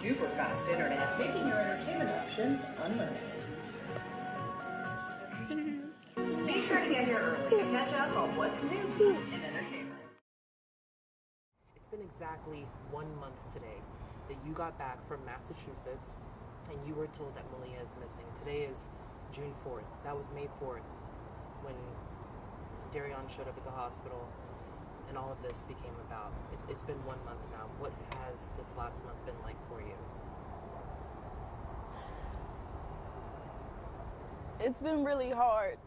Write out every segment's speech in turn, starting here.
super fast internet, making your entertainment options unlimited. Be sure to get here early to catch up on what's new in entertainment. It's been exactly 1 month today that you got back from Massachusetts and you were told that Maleah is missing. Today is June 4th. That was May 4th when DERION showed up at the hospital and all of this became about. It's been 1 month now. What has this last month been like for you? It's been really hard,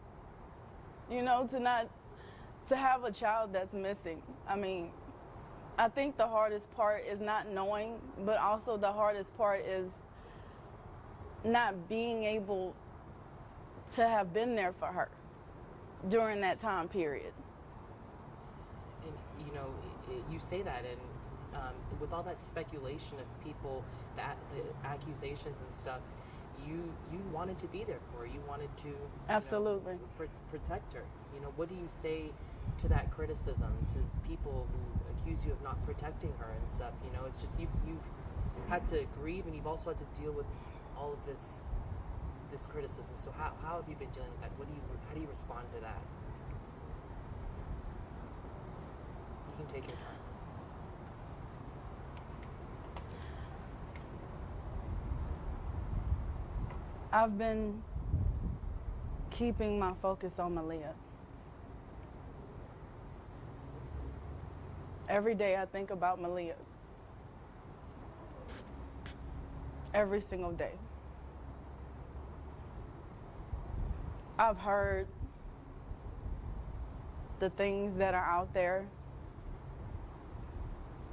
you know, to have a child that's missing. I mean, I think the hardest part is not knowing, but also the hardest part is not being able to have been there for her during that time period. And you know, you say that, and with all that speculation of people, the accusations and stuff, you wanted to be there for her. You wanted to Absolutely protect her. You know, what do you say to that criticism, to people who accuse you of not protecting her and stuff? You know, it's just you've had to grieve, and you've also had to deal with all of this criticism. So how have you been dealing with that? How do you respond to that? You can take your time. I've been keeping my focus on Maleah. Every day I think about Maleah. Every single day. I've heard the things that are out there,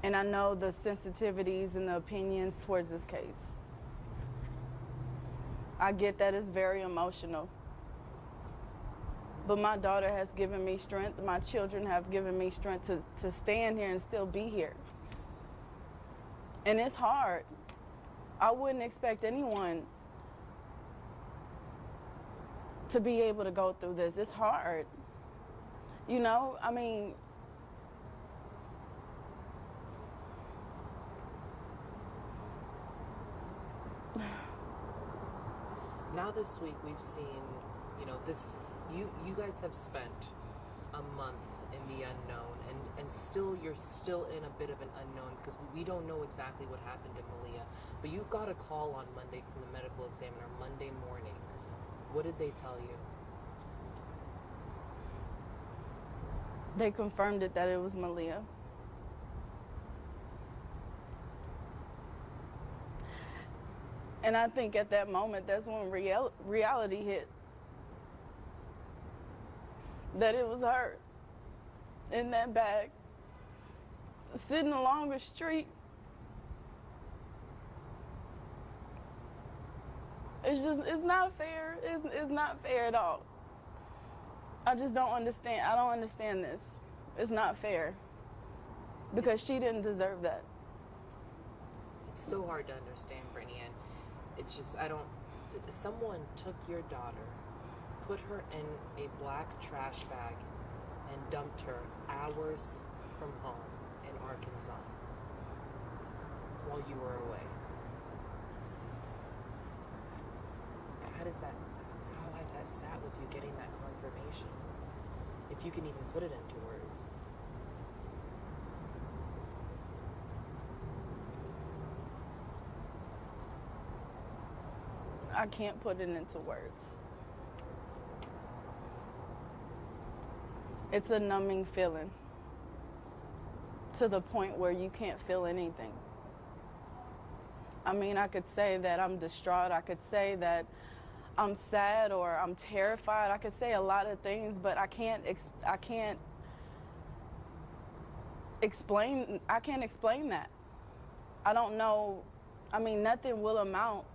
and I know the sensitivities and the opinions towards this case. I get that it's very emotional, but my daughter has given me strength. My children have given me strength to stand here and still be here. And it's hard. I wouldn't expect anyone to be able to go through this. It's hard. You know, I mean, now this week we've seen, you know, you guys have spent a month in the unknown, and still you're still in a bit of an unknown because we don't know exactly what happened to Maleah. But you got a call on Monday from the medical examiner Monday morning. What did they tell you? They confirmed it that it was Maleah. And I think at that moment, that's when reality hit. That it was her in that bag, sitting along the street. It's not fair. It's not fair at all. I just don't understand. I don't understand this. It's not fair. Because she didn't deserve that. It's so hard to understand, Brittany, and it's just, someone took your daughter, put her in a black trash bag, and dumped her hours from home in Arkansas while you were away. How has that sat with you, getting that confirmation? If you can even put it into words. I can't put it into words. It's a numbing feeling to the point where you can't feel anything. I mean, I could say that I'm distraught. I could say that I'm sad or I'm terrified. I could say a lot of things, but I can't explain that. I don't know. I mean, nothing will amount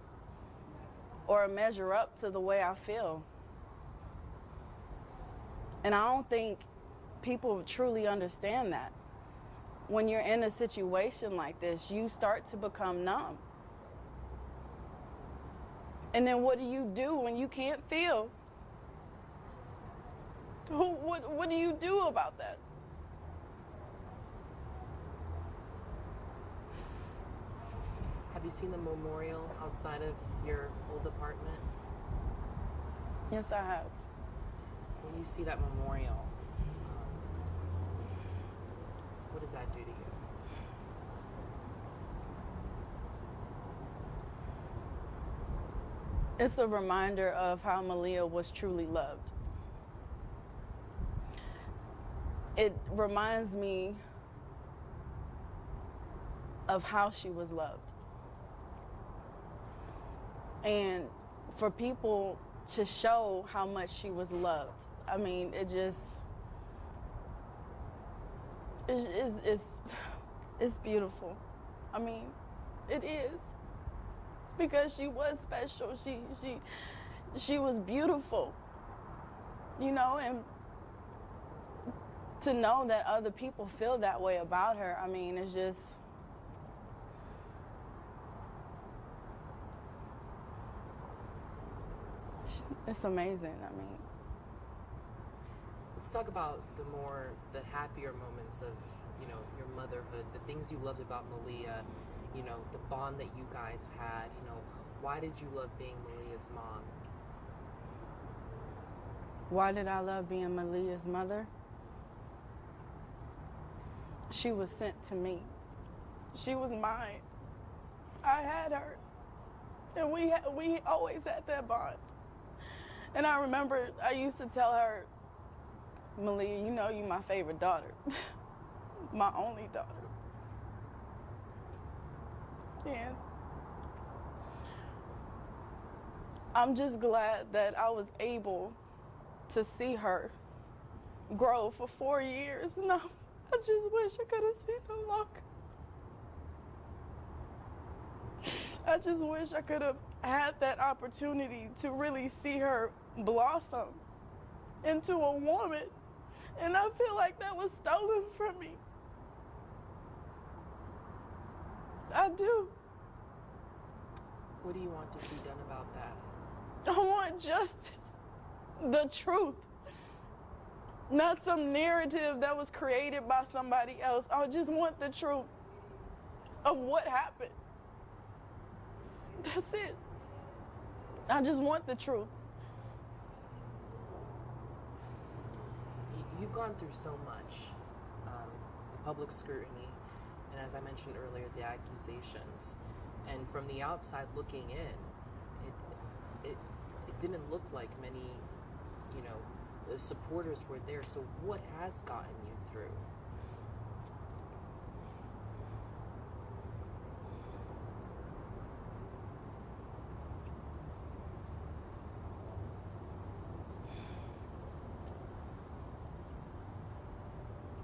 or measure up to the way I feel. And I don't think people truly understand that. When you're in a situation like this, you start to become numb. And then what do you do when you can't feel? What do you do about that? Have Have you seen the memorial outside of your old apartment? Yes, I have. When you see that memorial, what does that do to you? It's a reminder of how Maleah was truly loved. It reminds me of how she was loved. And for people to show how much she was loved, I mean, it's beautiful. I mean, it is. Because she was special. She was beautiful. You know, and to know that other people feel that way about her, I mean, it's amazing. I mean, let's talk about the happier moments of, you know, your motherhood, the things you loved about Maleah, you know, the bond that you guys had. You know, why did you love being Maleah's mom? Why did I love being Maleah's mother? She was sent to me. She was mine. I had her. And we always had that bond. And I remember I used to tell her, Maleah, you know you're my favorite daughter. My only daughter. And I'm just glad that I was able to see her grow for 4 years. And I just wish I could have seen her longer. I just wish I could have had that opportunity to really see her blossom into a woman. And I feel like that was stolen from me. I do. What do you want to see done about that? I want justice, the truth, not some narrative that was created by somebody else. I just want the truth of what happened. That's it. I just want the truth. You've gone through so much, the public scrutiny, and as I mentioned earlier, the accusations. And from the outside looking in, it didn't look like many, you know, the supporters were there. So what has gotten you through?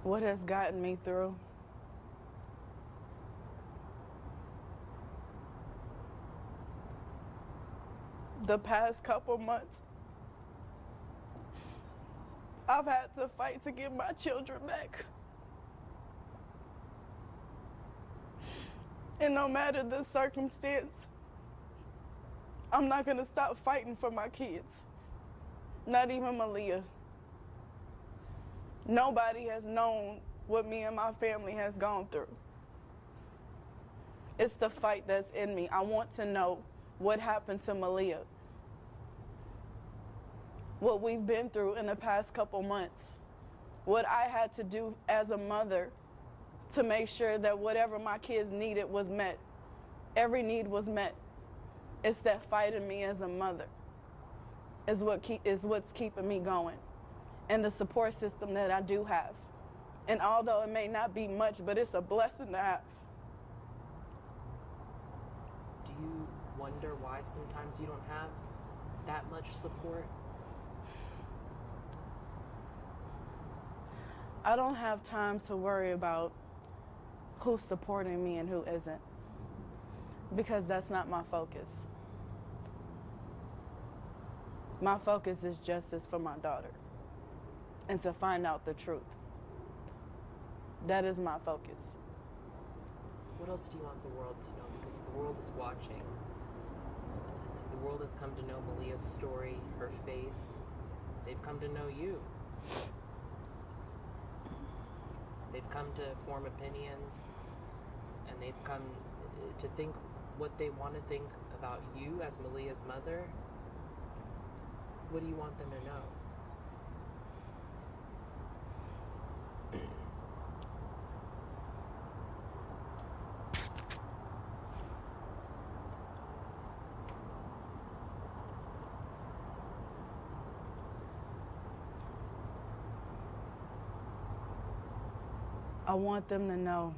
What has gotten me through? The past couple months, I've had to fight to get my children back. And no matter the circumstance, I'm not gonna stop fighting for my kids. Not even Maleah. Nobody has known what me and my family has gone through. It's the fight that's in me. I want to know what happened to Maleah. What we've been through in the past couple months. What I had to do as a mother to make sure that whatever my kids needed was met. Every need was met. It's that fight in me as a mother is what's keeping me going. And the support system that I do have. And although it may not be much, but it's a blessing to have. Do you wonder why sometimes you don't have that much support? I don't have time to worry about who's supporting me and who isn't, because that's not my focus. My focus is justice for my daughter and to find out the truth. That is my focus. What else do you want the world to know? Because the world is watching. The world has come to know Maleah's story, her face. They've come to know you. They've come to form opinions, and they've come to think what they want to think about you as Maleah's mother, what do you want them to know? I want them to know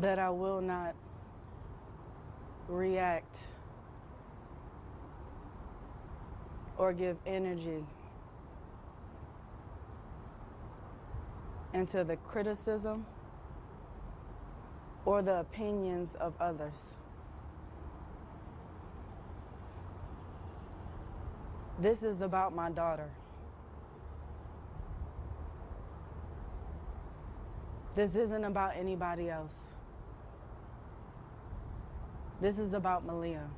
that I will not react or give energy into the criticism or the opinions of others. This is about my daughter. This isn't about anybody else. This is about Maleah.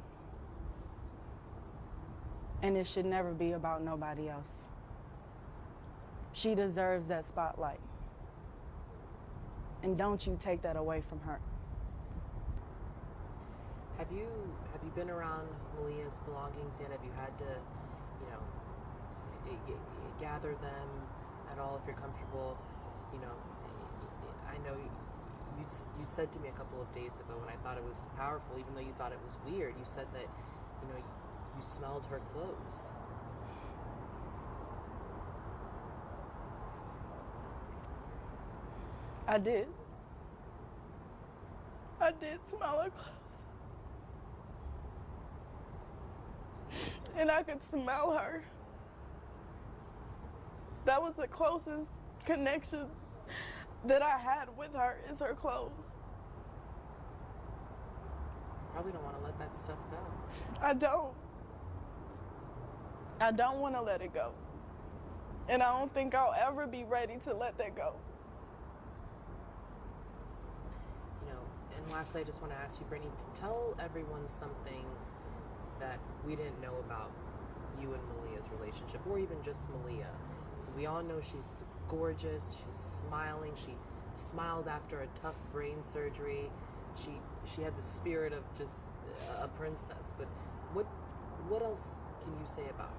And it should never be about nobody else. She deserves that spotlight. And don't you take that away from her. Have you been around Maleah's belongings yet? Have you had to, gather them at all if you're comfortable? I know you said to me a couple of days ago, and I thought it was powerful, even though you thought it was weird. You said that, you smelled her clothes. I did. I did smell her clothes. And I could smell her. That was the closest connection that I had with her, is her clothes. Probably don't want to let that stuff go. I don't. I don't want to let it go. And I don't think I'll ever be ready to let that go. And lastly, I just want to ask you, Brittany, to tell everyone something that we didn't know about you and Maleah's relationship, or even just Maleah. So we all know she's gorgeous, she's smiling, she smiled after a tough brain surgery. She had the spirit of just a princess. But what else can you say about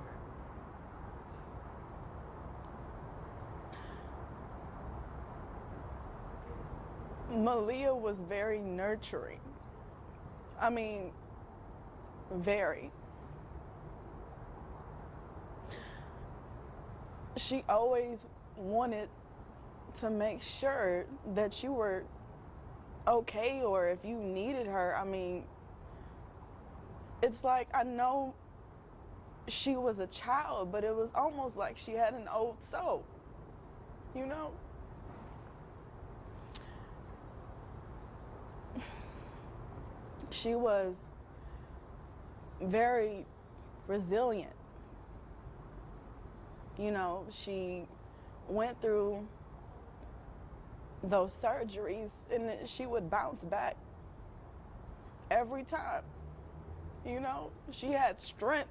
her? Maleah was very nurturing. I mean, very. She always wanted to make sure that you were okay, or if you needed her. I mean, it's like, I know she was a child, but it was almost like she had an old soul, She was very resilient. She went through those surgeries and then she would bounce back every time. She had strength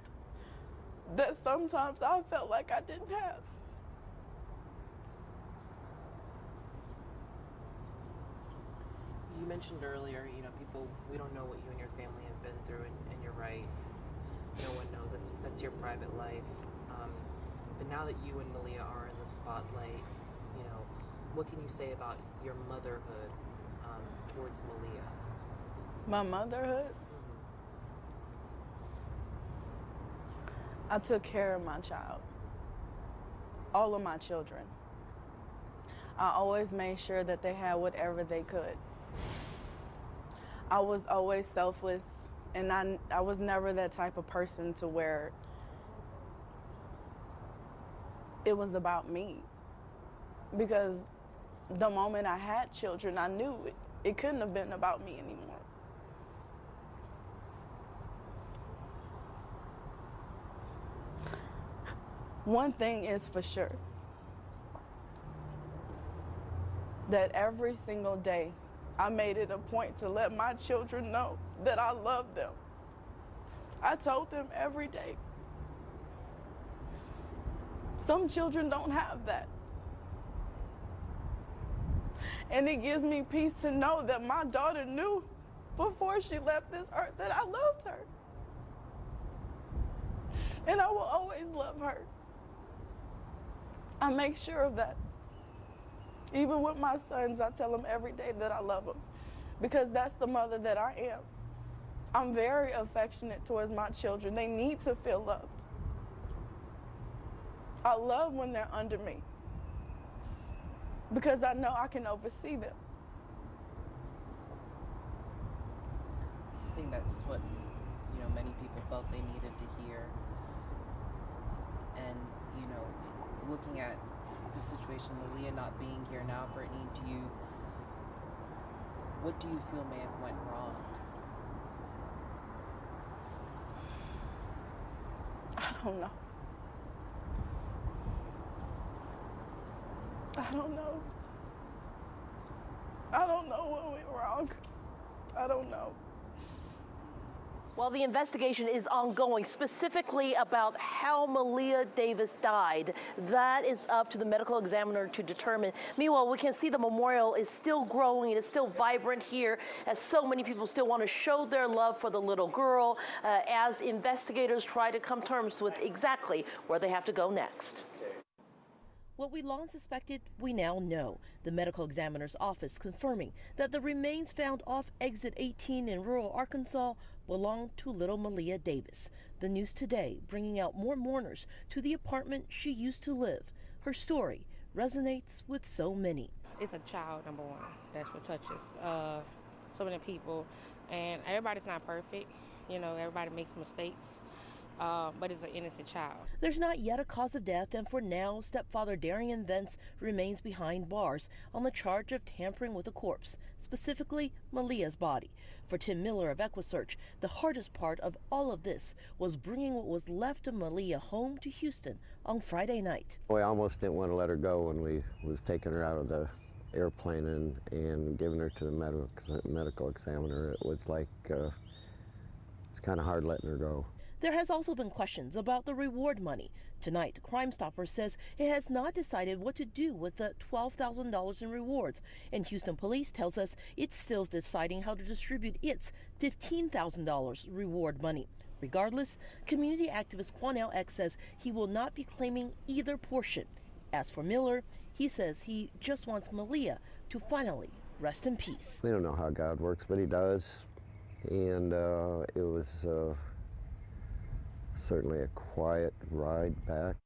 that sometimes I felt like I didn't have. You mentioned earlier, people, we don't know what you and your family have been through, and you're right. No one knows. That's your private life. But now that you and Maleah are in the spotlight, what can you say about your motherhood towards Maleah? My motherhood? I took care of my child, all of my children. I always made sure that they had whatever they could. I was always selfless, and I was never that type of person to where it was about me. Because the moment I had children, I knew it couldn't have been about me anymore. One thing is for sure, that every single day I made it a point to let my children know that I love them. I told them every day. Some children don't have that. And it gives me peace to know that my daughter knew before she left this earth that I loved her. And I will always love her. I make sure of that. Even with my sons, I tell them every day that I love them because that's the mother that I am. I'm very affectionate towards my children. They need to feel loved. I love when they're under me because I know I can oversee them. I think that's what, many people felt they needed to hear. And, looking at the situation, Maleah not being here now, Brittany, what do you feel may have went wrong? I don't know. I don't know. I don't know what went wrong. I don't know. Well, the investigation is ongoing, specifically about how Maleah Davis died. That is up to the medical examiner to determine. Meanwhile, we can see the memorial is still growing. It is still vibrant here as so many people still want to show their love for the little girl as investigators try to come to terms with exactly where they have to go next. What we long suspected, we now know. The medical examiner's office confirming that the remains found off exit 18 in rural Arkansas belonged to little Maleah Davis. The news today bringing out more mourners to the apartment she used to live. Her story resonates with so many. It's a child, number one. That's what touches so many people. And everybody's not perfect. Everybody makes mistakes. But it's an innocent child. There's not yet a cause of death, and for now, stepfather DERION Vence remains behind bars on the charge of tampering with a corpse, specifically Maleah's body. For Tim Miller of EquiSearch, the hardest part of all of this was bringing what was left of Maleah home to Houston on Friday night. We almost didn't want to let her go when we was taking her out of the airplane and giving her to the medical examiner. It was like, it's kind of hard letting her go. There has also been questions about the reward money. Tonight, Crime Stopper says it has not decided what to do with the $12,000 in rewards, and Houston Police tells us it's still deciding how to distribute its $15,000 reward money. Regardless, community activist Quanell X says he will not be claiming either portion. As for Miller, he says he just wants Maleah to finally rest in peace. We don't know how God works, but he does, and it was certainly a quiet ride back.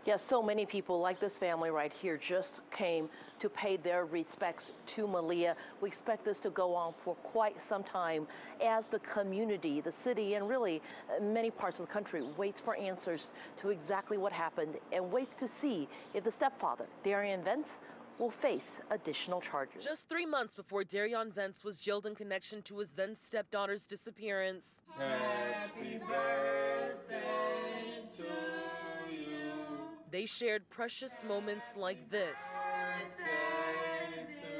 Yes, so many people like this family right here just came to pay their respects to Maleah. We expect this to go on for quite some time as the community, the city, and really many parts of the country waits for answers to exactly what happened and waits to see if the stepfather, DERION Vence, will face additional charges. Just 3 months before DERION Vence was jailed in connection to his then stepdaughter's disappearance. Happy birthday to you. They shared precious moments like this. Birthday to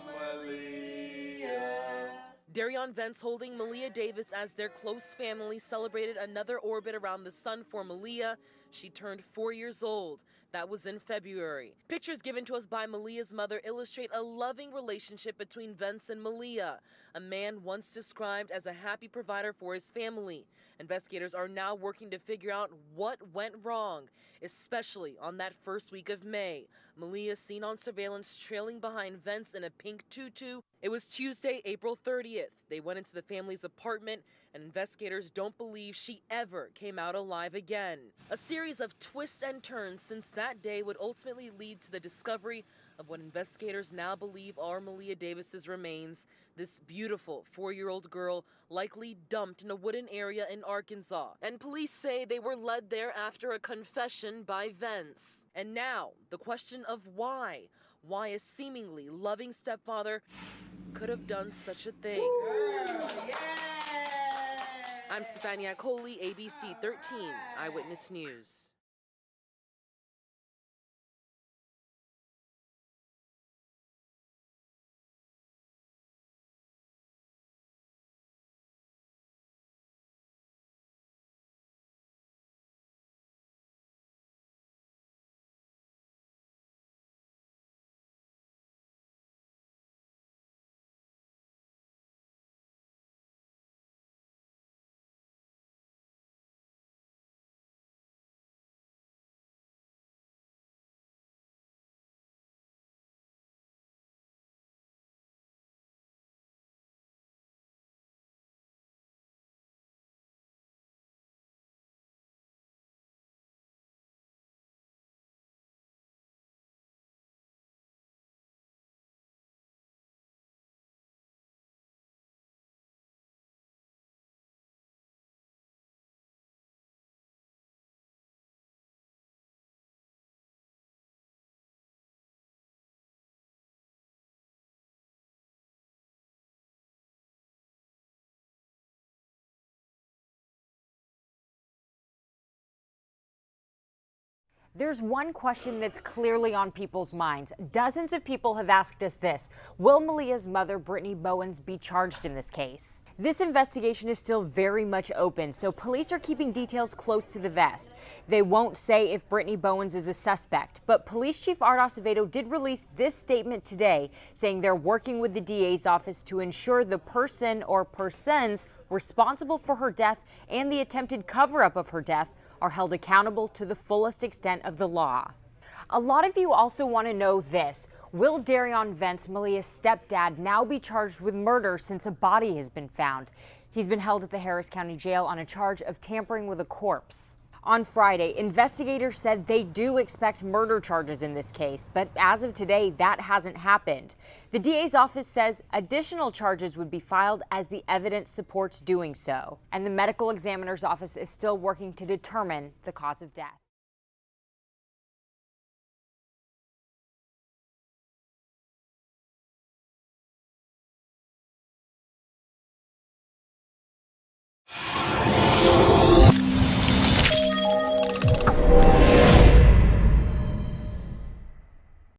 Maleah. DERION Vence, holding Maleah Davis as their close family, celebrated another orbit around the sun for Maleah. She turned 4 years old. That was in February. Pictures given to us by Maleah's mother illustrate a loving relationship between Vence and Maleah, a man once described as a happy provider for his family. Investigators are now working to figure out what went wrong, especially on that first week of May. Maleah seen on surveillance trailing behind Vence in a pink tutu. It was Tuesday, April 30th. They went into the family's apartment, and investigators don't believe she ever came out alive again. A series of twists and turns since that day would ultimately lead to the discovery of what investigators now believe are Maleah Davis's remains. This beautiful 4-year-old girl likely dumped in a wooded area in Arkansas. And police say they were led there after a confession by Vence. And now, the question of why. Why a seemingly loving stepfather could have done such a thing. I'm Stefania Coley, ABC 13 Eyewitness News. There's one question that's clearly on people's minds. Dozens of people have asked us this: will Maleah's mother, Brittany Bowens, be charged in this case? This investigation is still very much open, so police are keeping details close to the vest. They won't say if Brittany Bowens is a suspect, but Police Chief Art Acevedo did release this statement today, saying they're working with the DA's office to ensure the person or persons responsible for her death and the attempted cover-up of her death are held accountable to the fullest extent of the law. A lot of you also want to know this: will DERION Vence, Maleah's stepdad, now be charged with murder since a body has been found? He's been held at the Harris County Jail on a charge of tampering with a corpse. On Friday, investigators said they do expect murder charges in this case, but as of today, that hasn't happened. The DA's office says additional charges would be filed as the evidence supports doing so, and the medical examiner's office is still working to determine the cause of death.